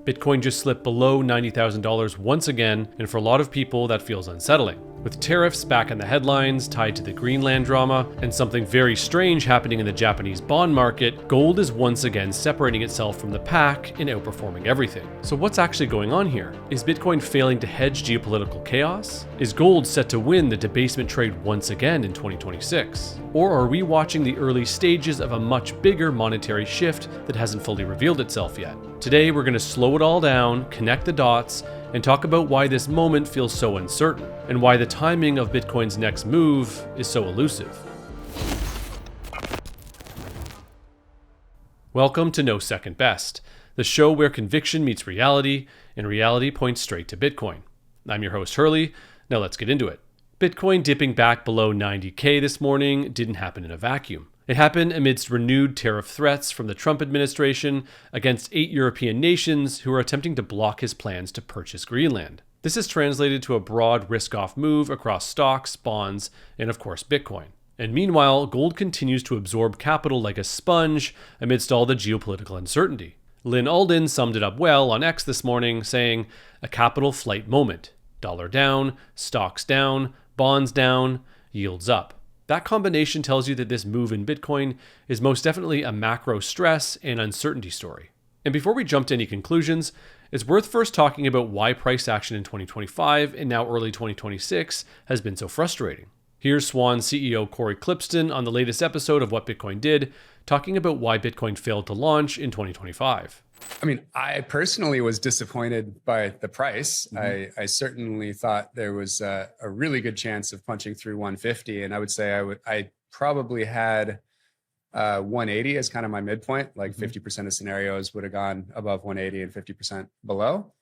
Bitcoin just slipped below $90,000 once again, and for a lot of people that feels unsettling. With tariffs back in the headlines tied to the Greenland drama, and something very strange happening in the Japanese bond market, gold is once again separating itself from the pack and outperforming everything. So what's actually going on here? Is Bitcoin failing to hedge geopolitical chaos? Is gold set to win the debasement trade once again in 2026? Or are we watching the early stages of a much bigger monetary shift that hasn't fully revealed itself yet? Today we're going to slow it all down, connect the dots, and talk about why this moment feels so uncertain, and why the timing of Bitcoin's next move is so elusive. Welcome to No Second Best, the show where conviction meets reality, and reality points straight to Bitcoin. I'm your host Hurley. Now let's get into it. Bitcoin dipping back below 90K this morning didn't happen in a vacuum. It happened amidst renewed tariff threats from the Trump administration against 8 European nations who are attempting to block his plans to purchase Greenland. This has translated to a broad risk-off move across stocks, bonds, and of course Bitcoin. And meanwhile, gold continues to absorb capital like a sponge amidst all the geopolitical uncertainty. Lynn Alden summed it up well on X this morning, saying, "A capital flight moment. Dollar down, stocks down, bonds down, yields up." That combination tells you that this move in Bitcoin is most definitely a macro stress and uncertainty story. And before we jump to any conclusions, it's worth first talking about why price action in 2025 and now early 2026 has been so frustrating. Here's Swan CEO Corey Clipston on the latest episode of What Bitcoin Did, talking about why Bitcoin failed to launch in 2025. I mean, I personally was disappointed by the price. I certainly thought there was a really good chance of punching through 150, and I would say I probably had 180 as kind of my midpoint. Like 50% of scenarios would have gone above 180 and 50% below.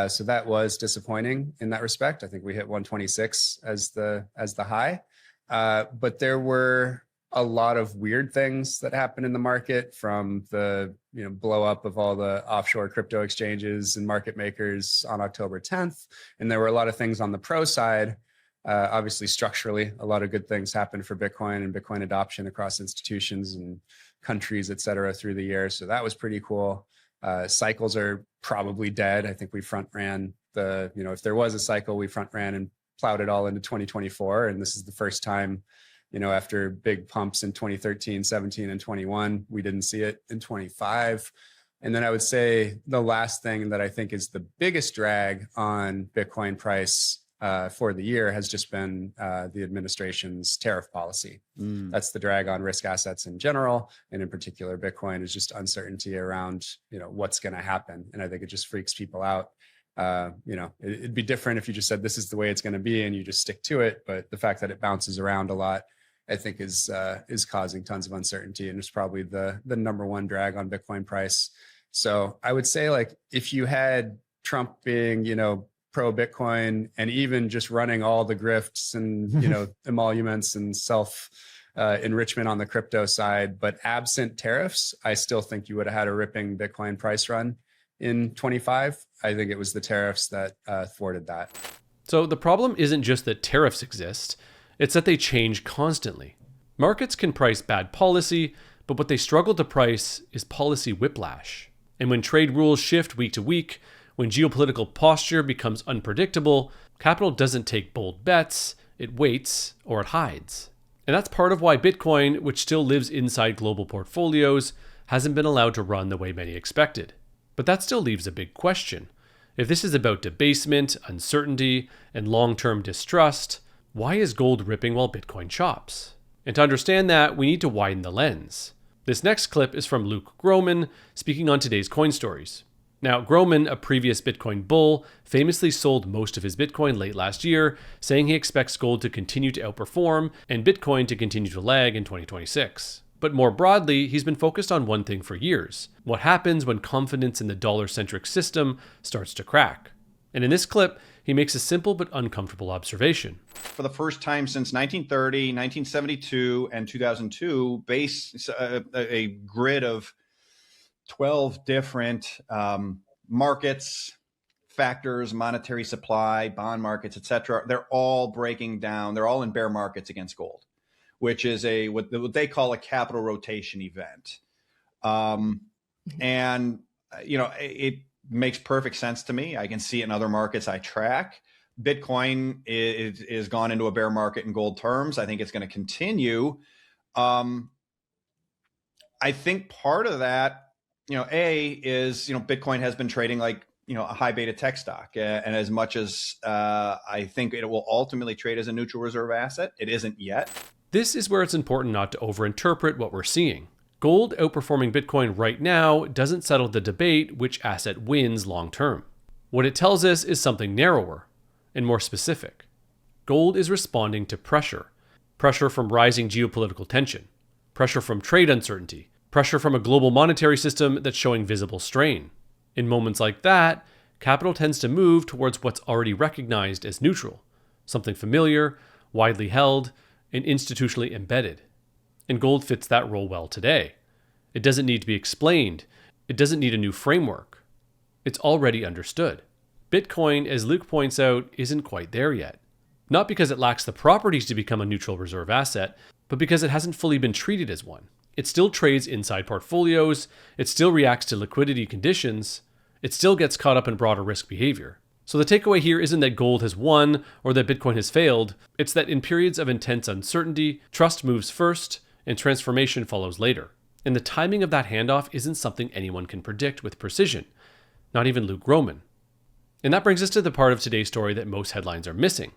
So that was disappointing in that respect. I think we hit 126 as the high, but there were a lot of weird things that happened in the market, from the blow up of all the offshore crypto exchanges and market makers on October 10th. And there were a lot of things on the pro side. Obviously, structurally, a lot of good things happened for Bitcoin and Bitcoin adoption across institutions and countries, et cetera, through the year. So that was pretty cool. Cycles are probably dead. I think we front ran if there was a cycle, we front ran and plowed it all into 2024. And this is the first time, after big pumps in 2013, 17, and 21, we didn't see it in 25. And then I would say the last thing that I think is the biggest drag on Bitcoin price for the year has just been the administration's tariff policy. That's the drag on risk assets in general. And in particular, Bitcoin is just uncertainty around, what's going to happen. And I think it just freaks people out. It'd be different if you just said, this is the way it's going to be, and you just stick to it. But the fact that it bounces around a lot, I think is causing tons of uncertainty, and it's probably the number one drag on Bitcoin price. So I would say, like, if you had Trump being, pro Bitcoin and even just running all the grifts and, emoluments and self enrichment on the crypto side, but absent tariffs, I still think you would have had a ripping Bitcoin price run in 25. I think it was the tariffs that thwarted that. So the problem isn't just that tariffs exist. It's that they change constantly. Markets can price bad policy, but what they struggle to price is policy whiplash. And when trade rules shift week to week, when geopolitical posture becomes unpredictable, capital doesn't take bold bets, it waits or it hides. And that's part of why Bitcoin, which still lives inside global portfolios, hasn't been allowed to run the way many expected. But that still leaves a big question. If this is about debasement, uncertainty, and long-term distrust, why is gold ripping while Bitcoin chops? And to understand that, we need to widen the lens. This next clip is from Luke Groman, speaking on today's Coin Stories. Now, Groman, a previous Bitcoin bull, famously sold most of his Bitcoin late last year, saying he expects gold to continue to outperform and Bitcoin to continue to lag in 2026. But more broadly, he's been focused on one thing for years: what happens when confidence in the dollar-centric system starts to crack. And in this clip, he makes a simple but uncomfortable observation. For the first time since 1930, 1972, and 2002, a grid of 12 different markets, factors, monetary supply, bond markets, et cetera, they're all breaking down. They're all in bear markets against gold, which is what they call a capital rotation event. And, makes perfect sense to me. I can see it in other markets I track. Bitcoin is gone into a bear market in gold terms. I think it's going to continue. I think part of that, is, Bitcoin has been trading like, a high beta tech stock. And as much as I think it will ultimately trade as a neutral reserve asset, it isn't yet. This is where it's important not to overinterpret what we're seeing. Gold outperforming Bitcoin right now doesn't settle the debate which asset wins long term. What it tells us is something narrower and more specific. Gold is responding to pressure. Pressure from rising geopolitical tension. Pressure from trade uncertainty. Pressure from a global monetary system that's showing visible strain. In moments like that, capital tends to move towards what's already recognized as neutral, something familiar, widely held, and institutionally embedded. And gold fits that role well today. It doesn't need to be explained. It doesn't need a new framework. It's already understood. Bitcoin, as Luke points out, isn't quite there yet. Not because it lacks the properties to become a neutral reserve asset, but because it hasn't fully been treated as one. It still trades inside portfolios, it still reacts to liquidity conditions, it still gets caught up in broader risk behavior. So the takeaway here isn't that gold has won or that Bitcoin has failed, it's that in periods of intense uncertainty, trust moves first and transformation follows later. And the timing of that handoff isn't something anyone can predict with precision, not even Luke Gromen. And that brings us to the part of today's story that most headlines are missing.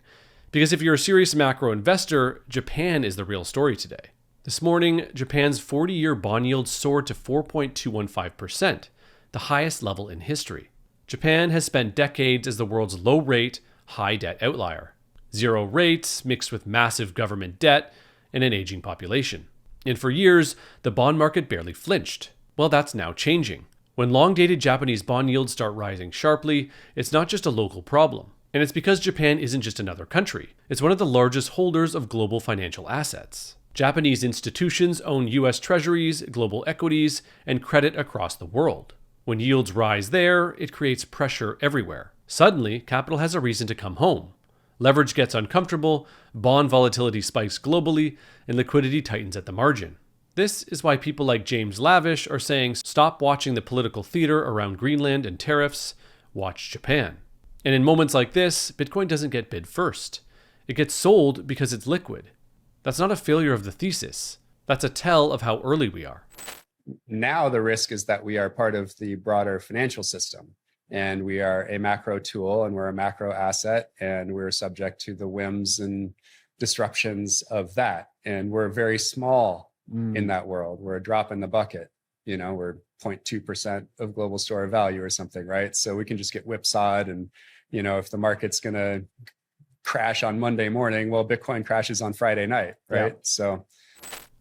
Because if you're a serious macro investor, Japan is the real story today. This morning, Japan's 40-year bond yield soared to 4.215%, the highest level in history. Japan has spent decades as the world's low-rate, high-debt outlier. Zero rates mixed with massive government debt and an aging population. And for years, the bond market barely flinched. Well, that's now changing. When long-dated Japanese bond yields start rising sharply, it's not just a local problem. And it's because Japan isn't just another country. It's one of the largest holders of global financial assets. Japanese institutions own US treasuries, global equities, and credit across the world. When yields rise there, it creates pressure everywhere. Suddenly, capital has a reason to come home. Leverage gets uncomfortable, bond volatility spikes globally, and liquidity tightens at the margin. This is why people like James Lavish are saying, stop watching the political theater around Greenland and tariffs, watch Japan. And in moments like this, Bitcoin doesn't get bid first. It gets sold because it's liquid. That's not a failure of the thesis. That's a tell of how early we are. Now the risk is that we are part of the broader financial system, and we are a macro tool, and we're a macro asset, and we're subject to the whims and disruptions of that. And we're very small in that world. We're a drop in the bucket. We're 0.2% of global store of value or something, right? So we can just get whipsawed, and if the market's going to crash on Monday morning, well, Bitcoin crashes on Friday night, right? Yeah. So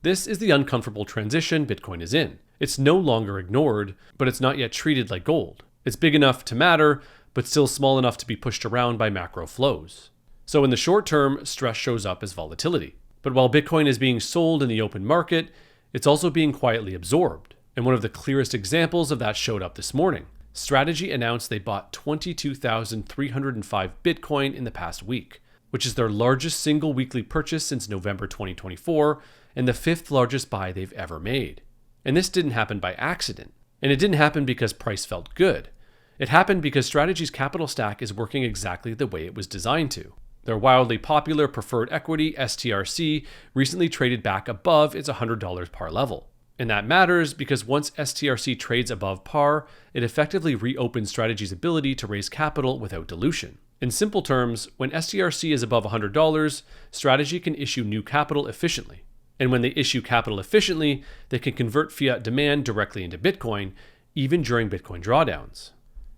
this is the uncomfortable transition Bitcoin is in. It's no longer ignored, but it's not yet treated like gold. It's big enough to matter, but still small enough to be pushed around by macro flows. So in the short term, stress shows up as volatility. But while Bitcoin is being sold in the open market, it's also being quietly absorbed. And one of the clearest examples of that showed up this morning. Strategy announced they bought 22,305 Bitcoin in the past week, which is their largest single weekly purchase since November 2024 and the fifth largest buy they've ever made. And this didn't happen by accident. And it didn't happen because price felt good. It happened because Strategy's capital stack is working exactly the way it was designed to. Their wildly popular preferred equity, STRC, recently traded back above its $100 par level. And that matters because once STRC trades above par, it effectively reopens Strategy's ability to raise capital without dilution. In simple terms, when STRC is above $100, Strategy can issue new capital efficiently. And when they issue capital efficiently, they can convert fiat demand directly into Bitcoin, even during Bitcoin drawdowns.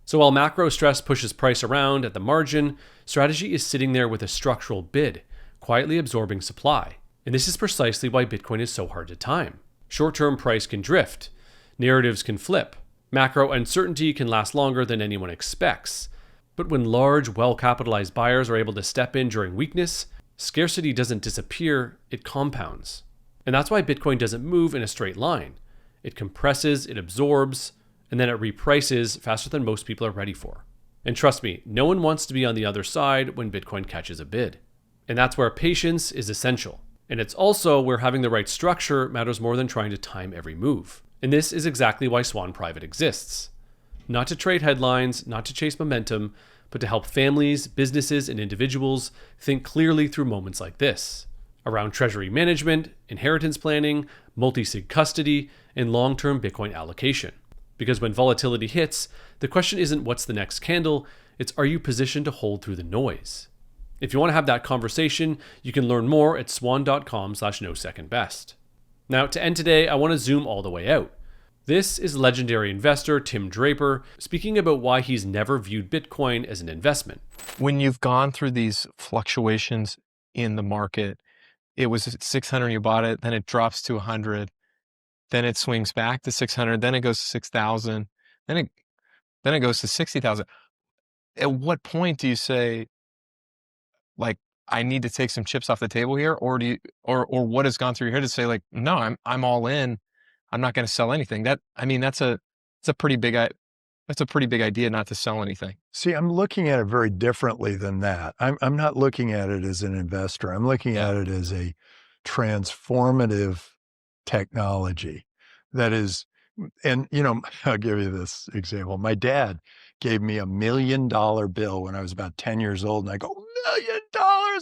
So while macro stress pushes price around at the margin, Strategy is sitting there with a structural bid, quietly absorbing supply. And this is precisely why Bitcoin is so hard to time. Short-term price can drift, narratives can flip, macro uncertainty can last longer than anyone expects. But when large, well-capitalized buyers are able to step in during weakness, scarcity doesn't disappear, it compounds. And that's why Bitcoin doesn't move in a straight line. It compresses, it absorbs, and then it reprices faster than most people are ready for. And trust me, no one wants to be on the other side when Bitcoin catches a bid. And that's where patience is essential. And it's also where having the right structure matters more than trying to time every move. And this is exactly why Swan Private exists. Not to trade headlines, not to chase momentum, but to help families, businesses, and individuals think clearly through moments like this, around treasury management, inheritance planning, multi-sig custody, and long-term Bitcoin allocation. Because when volatility hits, the question isn't what's the next candle, it's are you positioned to hold through the noise? If you want to have that conversation, you can learn more at swan.com/no-second-best. Now, to end today, I want to zoom all the way out. This is legendary investor Tim Draper speaking about why he's never viewed Bitcoin as an investment. When you've gone through these fluctuations in the market, it was at 600, you bought it, then it drops to 100, then it swings back to 600, then it goes to 6,000, then it goes to 60,000. At what point do you say, like, I need to take some chips off the table here, or do you, or what has gone through your head to say, like, no, I'm all in, I'm not going to sell anything? That's a pretty big idea not to sell anything. See, I'm looking at it very differently than that. I'm not looking at it as an investor. I'm looking at it as a transformative technology that is, and I'll give you this example. My dad gave me $1 million bill when I was about 10 years old, and I go, $1 million,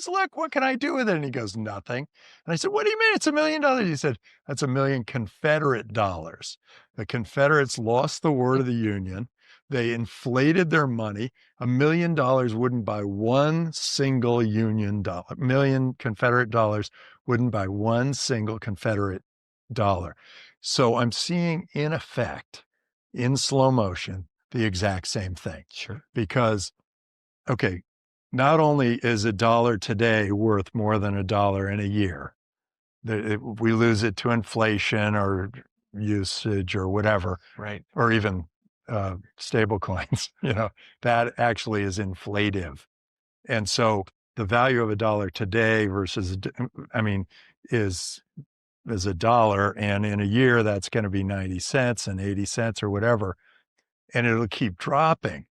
look, what can I do with it? And he goes, nothing. And I said, what do you mean it's $1 million? He said, that's $1 million Confederate dollars. The Confederates lost the war to the Union. They inflated their money. $1 million wouldn't buy one single Union dollar. $1 million Confederate dollars wouldn't buy one single Confederate dollar. So I'm seeing, in effect, in slow motion, the exact same thing. Sure. Because, okay, not only is a dollar today worth more than a dollar in a year, we lose it to inflation or usage or whatever, Right. or even stable coins, that actually is inflative. And so the value of a dollar today versus, is a dollar. And in a year, that's going to be 90 cents and 80 cents or whatever. And it'll keep dropping.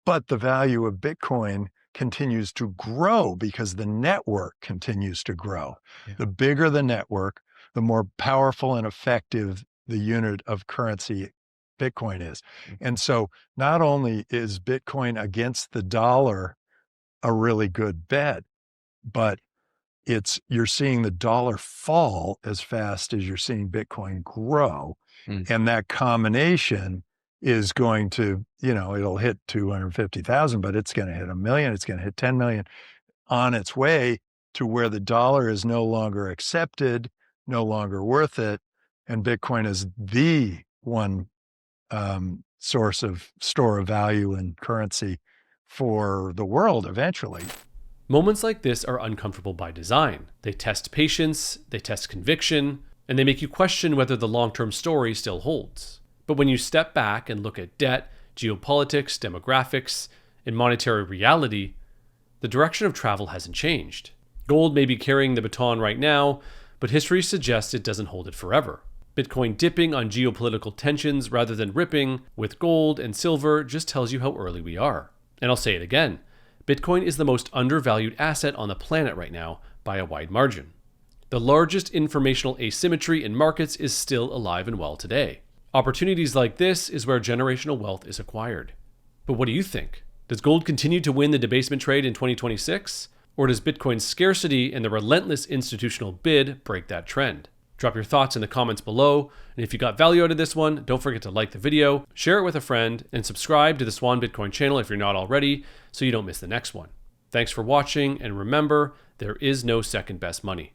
But the value of Bitcoin continues to grow because the network continues to grow. Yeah. The bigger the network, the more powerful and effective the unit of currency Bitcoin is. And so not only is Bitcoin against the dollar a really good bet, but you're seeing the dollar fall as fast as you're seeing Bitcoin grow. And that combination is going to, it'll hit 250,000, but it's going to hit 1 million. It's going to hit 10 million on its way to where the dollar is no longer accepted, no longer worth it. And Bitcoin is the one source of store of value and currency for the world eventually. Moments like this are uncomfortable by design. They test patience, they test conviction, and they make you question whether the long-term story still holds. But when you step back and look at debt, geopolitics, demographics, and monetary reality, the direction of travel hasn't changed. Gold may be carrying the baton right now, but history suggests it doesn't hold it forever. Bitcoin dipping on geopolitical tensions rather than ripping with gold and silver just tells you how early we are. And I'll say it again, Bitcoin is the most undervalued asset on the planet right now by a wide margin. The largest informational asymmetry in markets is still alive and well today. Opportunities like this is where generational wealth is acquired. But what do you think? Does gold continue to win the debasement trade in 2026? Or does Bitcoin's scarcity and the relentless institutional bid break that trend? Drop your thoughts in the comments below. And if you got value out of this one, don't forget to like the video, share it with a friend, and subscribe to the Swan Bitcoin channel if you're not already, so you don't miss the next one. Thanks for watching, and remember, there is no second best money.